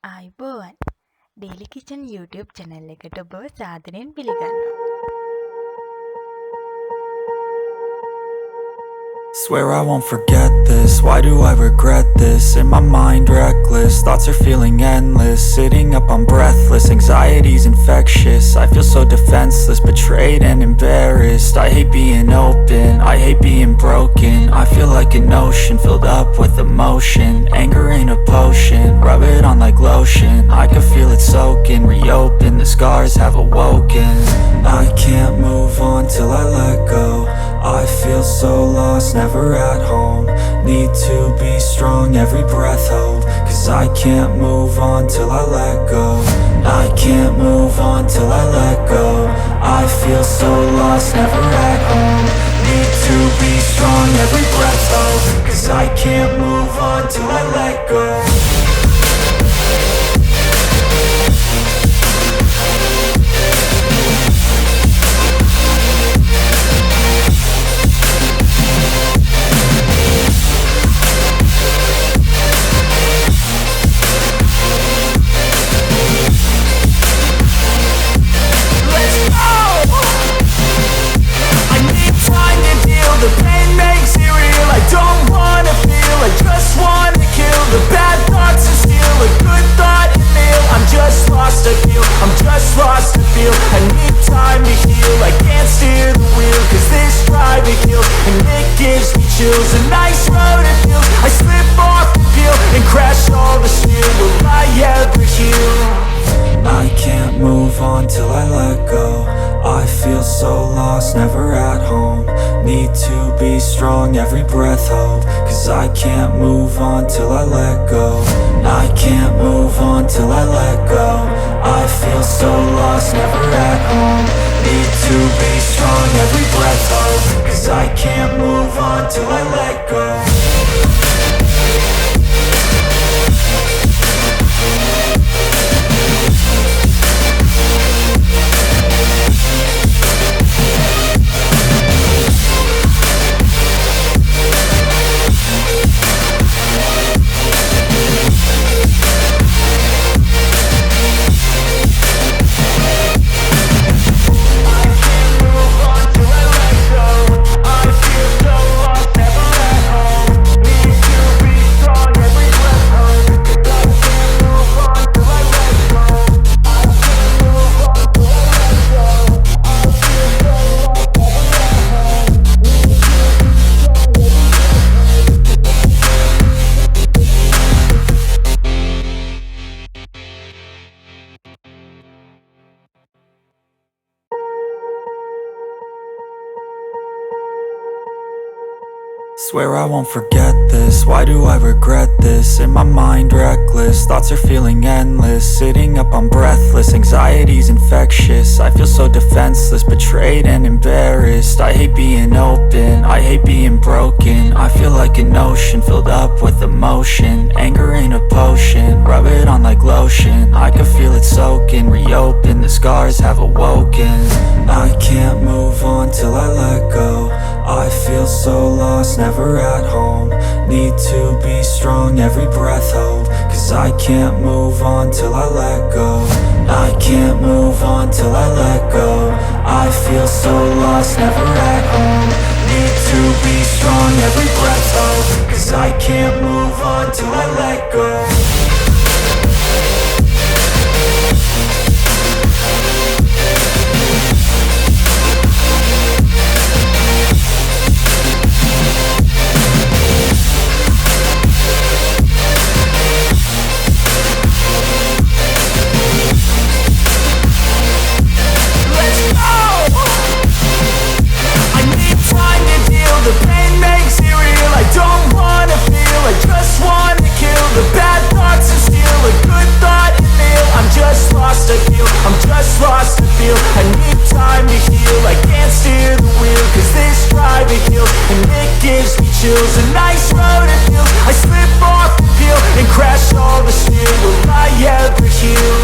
ආයුබෝවන් daily kitchen YouTube channel එකට ඔබව සාදරයෙන් පිළිගන්නවා. Swear I won't forget this, why do I regret this? In my mind reckless, thoughts are feeling endless. Sitting up I'm breathless, anxiety's infectious. I feel so defenseless, betrayed and embarrassed. I hate being open, I hate being broken. I feel like an ocean filled up with emotion. Anger ain't a potion, rub it on like lotion. I can feel it soaking, reopen, the scars have awoken. I can't move on till I let go. I feel so lost, never at home. Need to be strong, every breath hold. Cause I can't move on till I let go. I can't move on till I let go. I feel so lost, never at home. Need to be strong, every breath hold. Cause I can't move on till I let go. The pain makes it real, I don't wanna feel, I just wanna kill the bad thoughts and steal a good thought and meal. I'm just lost, I feel, I'm just lost, I feel. I need time to heal, I can't steer the wheel. Cause this drive it kills, and it gives me chills. A nice road it feels, I slip off the peel and crash all the steel. Will I ever heal? I can't move on till I let go. I feel so lost, never at home. Need to be strong, every breath hold. Cause I can't move on till I let go. I can't move on till I let go. I feel so lost, never at home. Need to be strong, every breath hold. Cause I can't move on till I let go. Swear I won't forget this, why do I regret this? In my mind reckless, thoughts are feeling endless. Sitting up I'm breathless, anxiety's infectious. I feel so defenseless, betrayed and embarrassed. I hate being open, I hate being broken. I feel like an ocean filled up with emotion. Anger ain't a potion, rub it on like lotion. I can feel it soaking, reopen, the scars have awoken. I can't move on till I let go. I feel so lost, never at home. Need to be strong, every breath hold. Cause I can't move on till I let go. I can't move on till I let go. I feel so lost, never at home. Need to be strong, every breath hold. Cause I can't move on till I let go. The pain makes it real, I don't wanna feel, I just wanna kill the bad thoughts and steal a good thought and meal. I'm just lost, I feel, I'm just lost, I feel. I need time to heal, I can't steer the wheel. Cause this drive it kills, and it gives me chills. A nice road it feels, I slip off the peel and crash all the steel. Will I ever heal?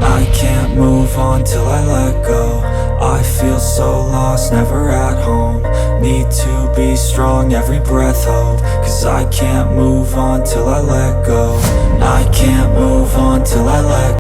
I can't move on till I let go. I feel so lost, never at home. Need to be strong, every breath hold. Cause I can't move on till I let go. I can't move on until I let